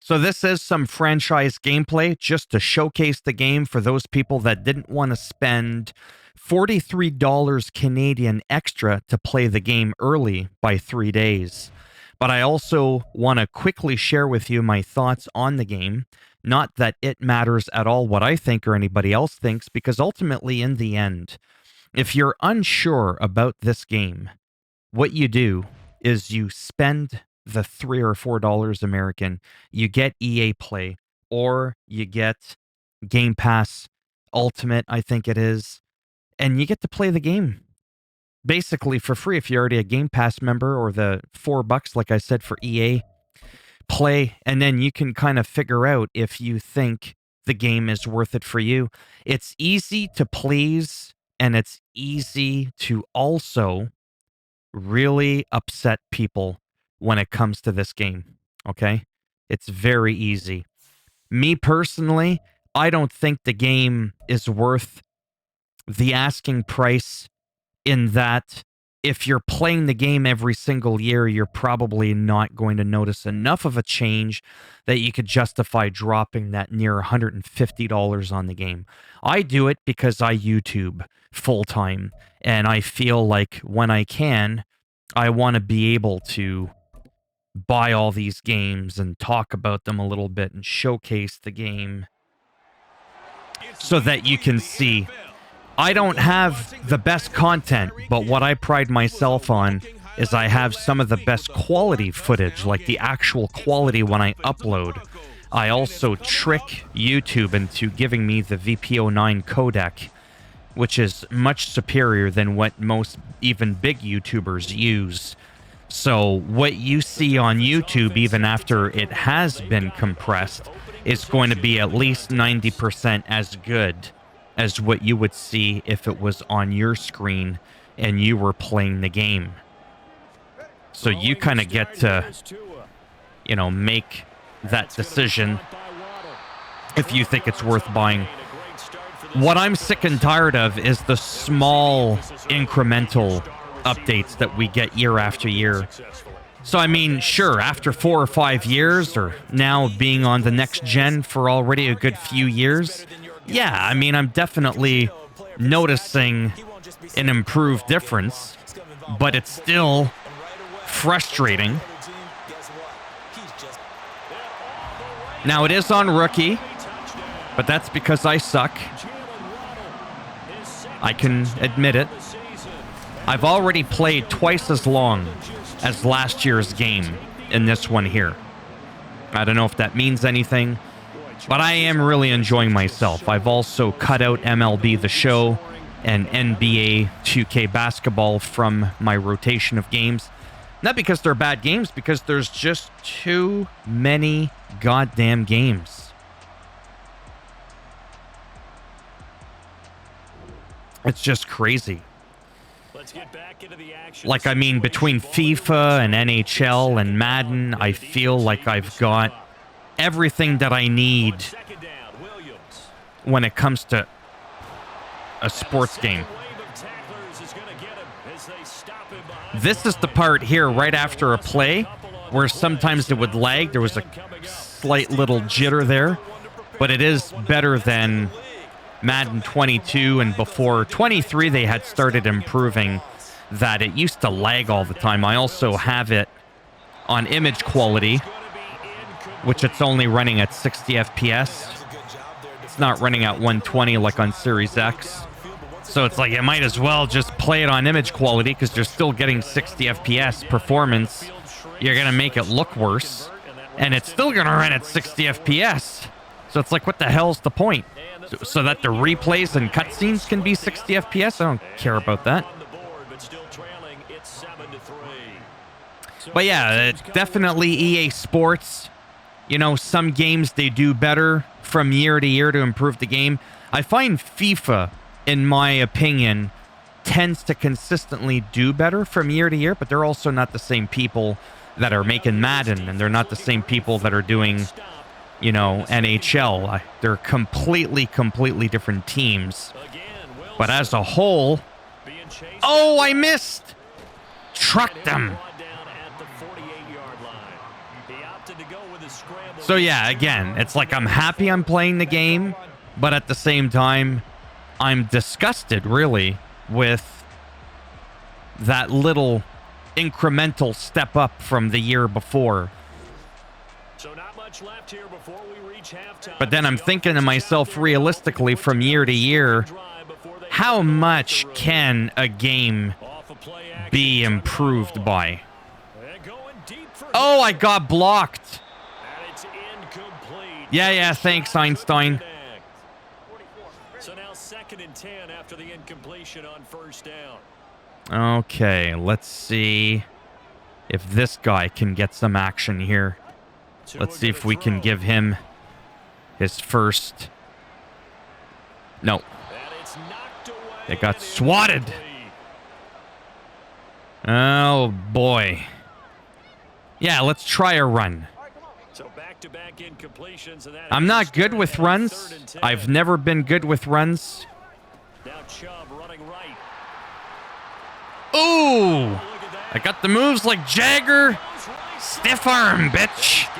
So this is some franchise gameplay just to showcase the game for those people that didn't want to spend $43 Canadian extra to play the game early by 3 days. But I also want to quickly share with you my thoughts on the game. Not that it matters at all what I think or anybody else thinks, because ultimately in the end, if you're unsure about this game, what you do is you spend the $3 or $4 American, you get EA Play, or you get Game Pass Ultimate, I think it is, and you get to play the game basically for free if you're already a Game Pass member, or the $4, like I said, for EA Play, and then you can kind of figure out if you think the game is worth it for you. It's easy to please, and it's easy to also really upset people when it comes to this game, okay? It's very easy. Me personally, I don't think the game is worth the asking price, in that if you're playing the game every single year, you're probably not going to notice enough of a change that you could justify dropping that near $150 on the game. I do it because I YouTube full-time, and I feel like when I can, I want to be able to buy all these games and talk about them a little bit and showcase the game so that you can see. I don't have the best content, but what I pride myself on is I have some of the best quality footage, like the actual quality when I upload. I also trick YouTube into giving me the VP09 codec, which is much superior than what most even big YouTubers use. So what you see on YouTube, even after it has been compressed, is going to be at least 90% as good as what you would see if it was on your screen and you were playing the game. So you kind of get to, make that decision if you think it's worth buying. What I'm sick and tired of is the small incremental updates that we get year after year. So, I mean, sure, after 4 or 5 years, or now being on the next gen for already a good few years, yeah, I mean, I'm definitely noticing an improved difference, but it's still frustrating. Now, it is on rookie, but that's because I suck. I can admit it. I've already played twice as long as last year's game in this one here. I don't know if that means anything, but I am really enjoying myself. I've also cut out MLB The Show and NBA 2K Basketball from my rotation of games. Not because they're bad games, because there's just too many goddamn games. It's just crazy. Like, I mean, between FIFA and NHL and Madden, I feel like I've got everything that I need when it comes to a sports game. This is the part here right after a play where sometimes it would lag. There was a slight little jitter there, but it is better than Madden 22 and before. 23, they had started improving that. It used to lag all the time. I also have it on image quality, which it's only running at 60 FPS. It's not running at 120 like on Series X. So it's like, you might as well just play it on image quality because you're still getting 60 FPS performance. You're going to make it look worse, and it's still going to run at 60 FPS. So it's like, what the hell's the point? So that the replays and cutscenes can be 60 FPS? I don't care about that. But yeah, definitely EA Sports. You know, some games they do better from year to year to improve the game. I find FIFA, in my opinion, tends to consistently do better from year to year, but they're also not the same people that are making Madden, and they're not the same people that are doing, you know, NHL. They're completely different teams. But as a whole... Oh, I missed! Trucked them! So yeah, again, it's like I'm happy I'm playing the game, but at the same time, I'm disgusted, really, with that little incremental step up from the year before. So not much left here before we reach halftime. But then I'm thinking to myself, realistically, from year to year, how much can a game be improved by? Oh, I got blocked. Yeah, thanks, Einstein. So now 2nd and 10 after the incompletion on 1st down. Okay, let's see if this guy can get some action here. Let's see if we can give him his first. No. It got swatted. Oh, boy. Yeah, let's try a run. I'm not good with runs. I've never been good with runs. Ooh! I got the moves like Jagger. Stiff arm, bitch.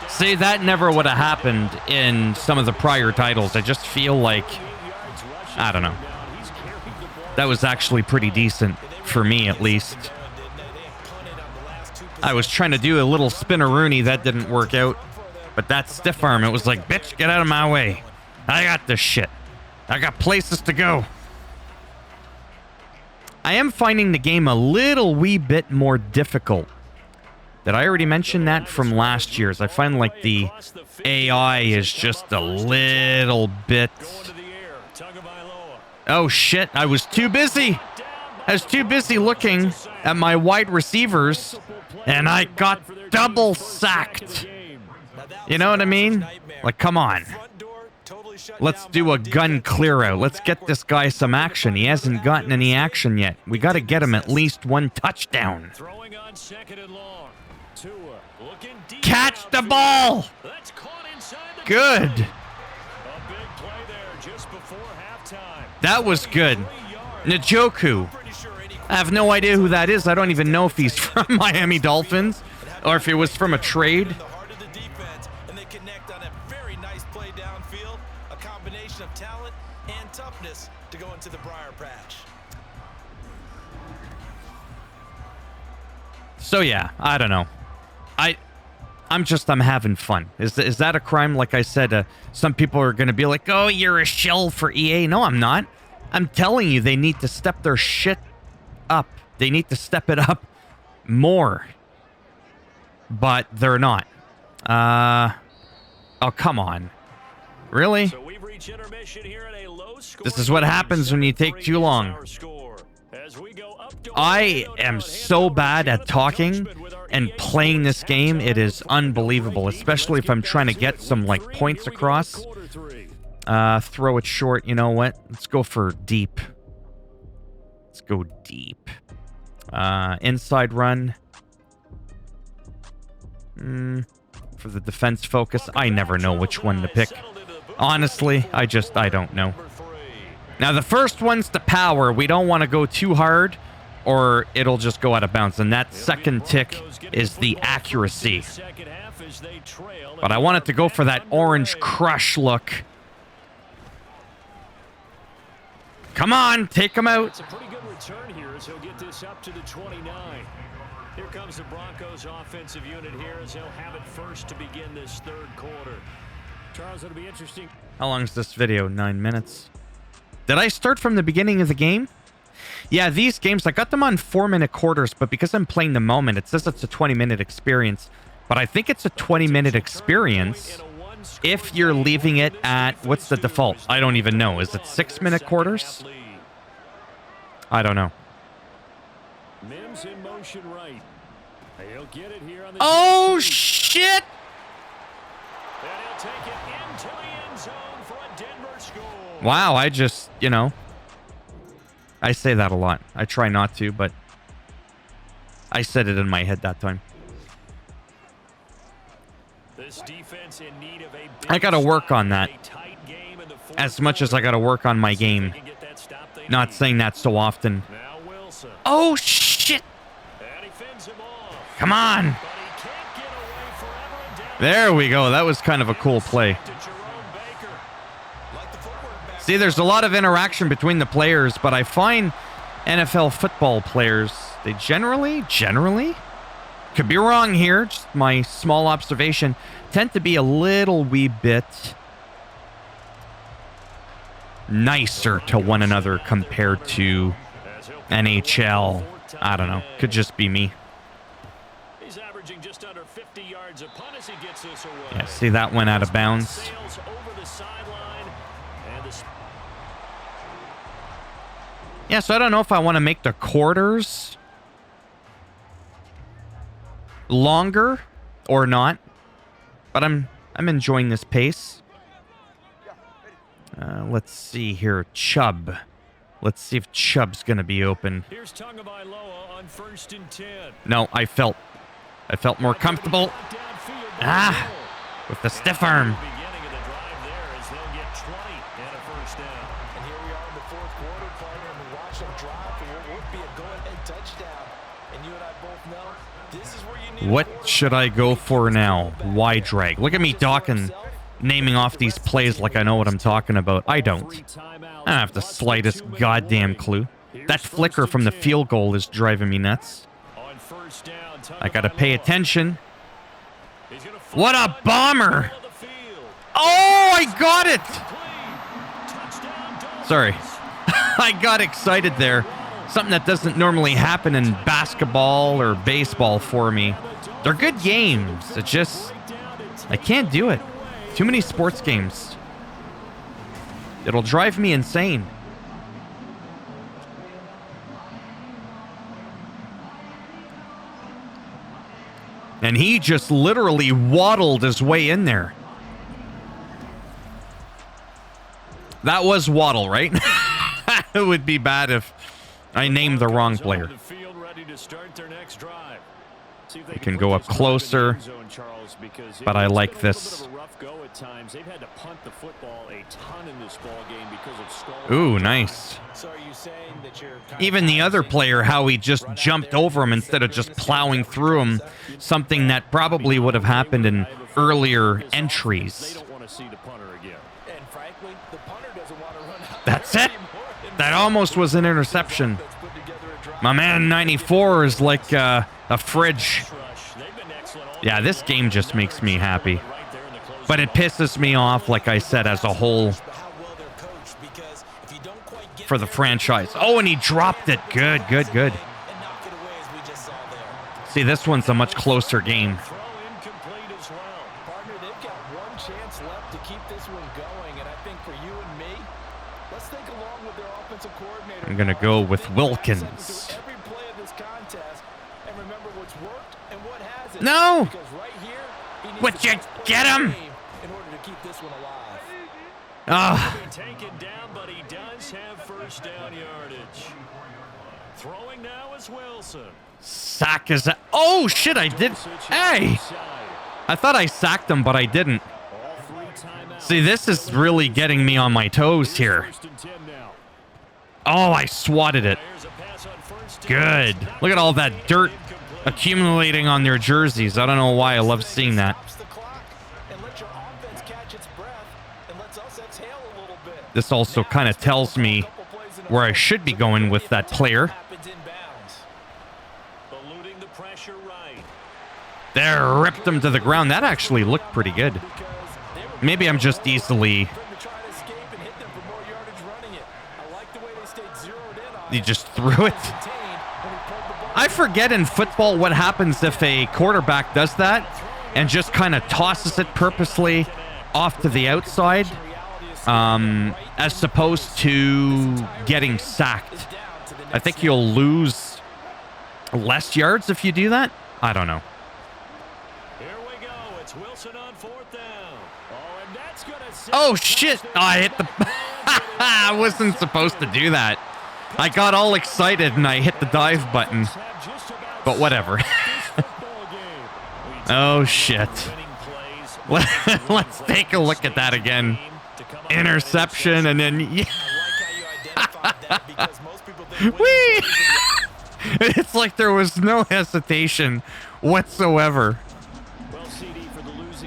See, that never would have happened in some of the prior titles. I just feel like, I don't know. That was actually pretty decent, for me at least. I was trying to do a little spinneroonie, that didn't work out. But that stiff arm, it was like, bitch, get out of my way. I got this shit. I got places to go. I am finding the game a little wee bit more difficult. Did I already mention that from last year's? I find like the AI is just a little bit... Oh shit, I was too busy. I was too busy looking at my wide receivers and I got double sacked. You know what I mean? Like, come on. Let's do a gun clear out. Let's get this guy some action. He hasn't gotten any action yet. We got to get him at least one touchdown. Catch the ball! Good. That was good. Njoku. I have no idea who that is. I don't even know if he's from Miami Dolphins or if it was from a trade. So yeah, I don't know. I'm having fun. Is that a crime? Like I said, some people are going to be like, oh, you're a shill for EA. No, I'm not. I'm telling you, they need to step their shit up. They need to step it up more. But they're not. Oh, come on. Really? This is what happens when you take too long. I am so bad at talking and playing this game. It is unbelievable, especially if I'm trying to get some like points across. Throw it short. You know what? Let's go for deep. Let's go deep. Inside run. For the defense focus, I never know which one to pick. Honestly, I don't know. Now, the first one's the power. We don't want to go too hard or it'll just go out of bounds. And that second tick is the accuracy. But I want it to go for that orange crush look. Come on, take him out. It's a pretty good return here as he'll get this up to the 29. Here comes the Broncos offensive unit here as they'll have it first to begin this third quarter. Charles, it'll be interesting. How long is this video? 9 minutes. Did I start from the beginning of the game? Yeah, these games, I got them on 4-minute quarters, but because I'm playing the moment, it says it's a 20-minute experience. But I think it's a 20-minute experience if you're leaving it at, what's the default? I don't even know. Is it 6-minute quarters? I don't know. Mims in motion right. He'll get it here on the oh, shit! And he'll take it into the end zone for a Denver score. Wow, I just, you know, I say that a lot. I try not to, but I said it in my head that time. This defense in need of a I got to work on that as much as I got to work on my game. Not saying that so often. Oh, shit! Come on! There we go. That was kind of a cool play. See, there's a lot of interaction between the players, but I find NFL football players, they generally, could be wrong here, just my small observation, tend to be a little wee bit nicer to one another compared to NHL. I don't know. Could just be me. He's averaging just under 50 yards a punt as he gets this away. Yeah, see, that went out of bounds. Yeah, so I don't know if I want to make the quarters longer or not, but I'm enjoying this pace. Let's see here, Chubb. Let's see if Chubb's gonna be open. Here's Tagovailoa on 1st and 10. No, I felt more comfortable. With the stiff arm. What should I go for now? Why drag? Look at me talking, naming off these plays like I know what I'm talking about. I don't. I don't have the slightest goddamn clue. That flicker from the field goal is driving me nuts. I gotta pay attention. What a bomber! Oh, I got it! Sorry. I got excited there. Something that doesn't normally happen in basketball or baseball for me. They're good games. It just, I can't do it. Too many sports games. It'll drive me insane. And he just literally waddled his way in there. That was Waddle, right? It would be bad if I named the wrong player. We can go up closer, but I like this. Ooh, nice. Even the other player, how he just jumped over him instead of just plowing through him, something that probably would have happened in earlier entries. That's it. That almost was an interception. My man 94 is like a fridge. Yeah, this game just makes me happy. But it pisses me off, like I said, as a whole for the franchise. Oh, and he dropped it. Good, good, good. See, this one's a much closer game. I'm going to go with Wilkins. No! Would you get him? Ah. Sack is... Oh, shit, I did... Hey! I thought I sacked him, but I didn't. See, this is really getting me on my toes here. Oh, I swatted it. Good. Look at all that dirt accumulating on their jerseys. I don't know why. I love seeing that. This also kind of tells me where I should be going with that player. There, ripped him to the ground. That actually looked pretty good. Maybe I'm just easily... He just threw it. I forget in football what happens if a quarterback does that and just kind of tosses it purposely off to the outside, as opposed to getting sacked. I think you'll lose less yards if you do that. I don't know. Oh, shit. Oh, I hit the... I wasn't supposed to do that. I got all excited and I hit the dive button. But whatever. Oh, shit. Let's take a look at that again. Interception and then... Whee! It's like there was no hesitation whatsoever.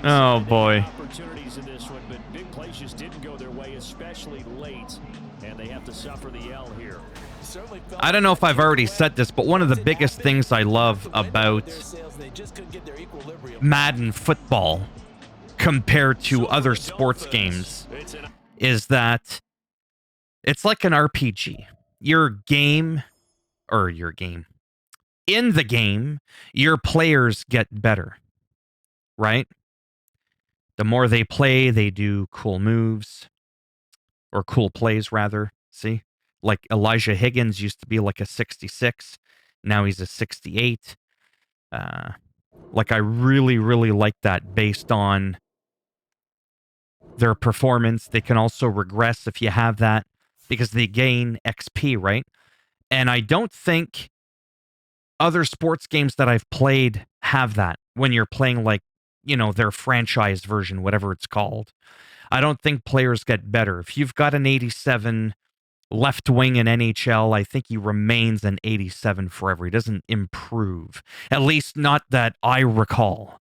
Oh, boy. Opportunities in this one, but big plays just didn't go their way, especially late, and they have to suffer the L here. I don't know if I've already said this, but one of the biggest things I love about Madden football compared to other sports games is that it's like an RPG. In the game, your players get better, right? The more they play, they do cool moves, or cool plays, rather. See? Like Elijah Higgins used to be like a 66. Now he's a 68. Like, I really, really like that based on their performance. They can also regress if you have that because they gain XP, right? And I don't think other sports games that I've played have that when you're playing, like, their franchise version, whatever it's called. I don't think players get better. If you've got an 87 left wing in NHL, I think he remains an 87 forever. He doesn't improve. At least not that I recall.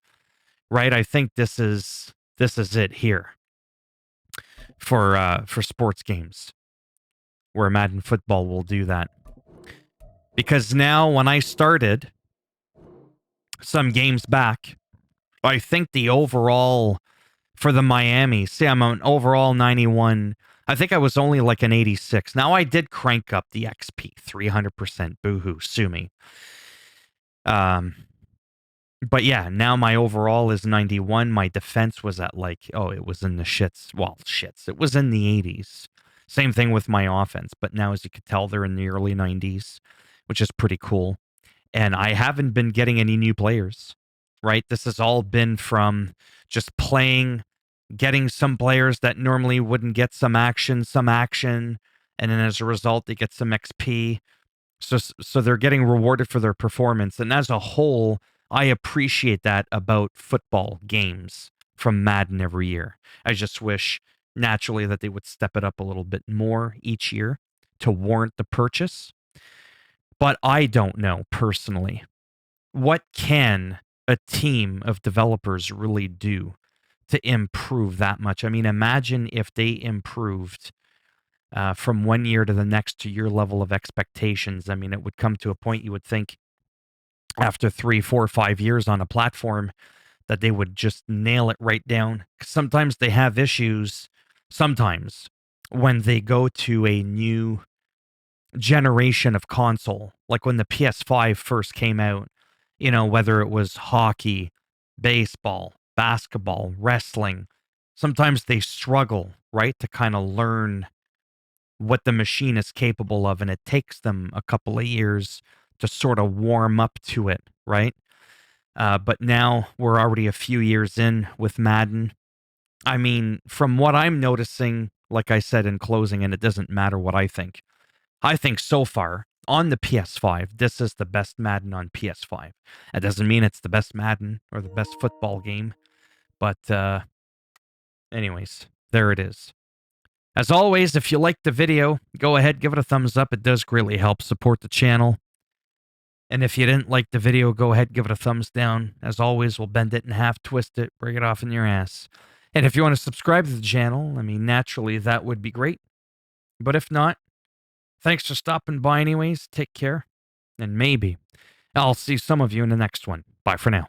Right? I think this is it here for sports games where Madden football will do that. Because now when I started some games back, I think the overall for the Miami, see, I'm an overall 91. I think I was only like an 86. Now I did crank up the XP 300%. Boo-hoo, sue me. But yeah, now my overall is 91. My defense was at it was in the shits. Well, shits. It was in the 80s. Same thing with my offense. But now, as you could tell, they're in the early 90s, which is pretty cool. And I haven't been getting any new players, right? This has all been from just playing, getting some players that normally wouldn't get some action. And then as a result, they get some XP. So they're getting rewarded for their performance. And as a whole, I appreciate that about football games from Madden every year. I just wish naturally that they would step it up a little bit more each year to warrant the purchase. But I don't know personally, what can a team of developers really do to improve that much? I mean, imagine if they improved from one year to the next to your level of expectations. I mean, it would come to a point you would think after 3, 4, 5 years on a platform that they would just nail it right down. Sometimes they have issues, sometimes when they go to a new generation of console, like when the PS5 first came out, whether it was hockey, baseball, basketball, wrestling, sometimes they struggle, right, to kind of learn what the machine is capable of, and it takes them a couple of years to sort of warm up to it, right? But now we're already a few years in with Madden. I mean, from what I'm noticing, like I said in closing, and it doesn't matter what I think so far on the PS5, this is the best Madden on PS5. That doesn't mean it's the best Madden or the best football game, but anyways, there it is. As always, if you liked the video, go ahead, give it a thumbs up. It does greatly help support the channel. And if you didn't like the video, go ahead, give it a thumbs down. As always, we'll bend it in half, twist it, break it off in your ass. And if you want to subscribe to the channel, I mean, naturally, that would be great. But if not, thanks for stopping by anyways. Take care. And maybe I'll see some of you in the next one. Bye for now.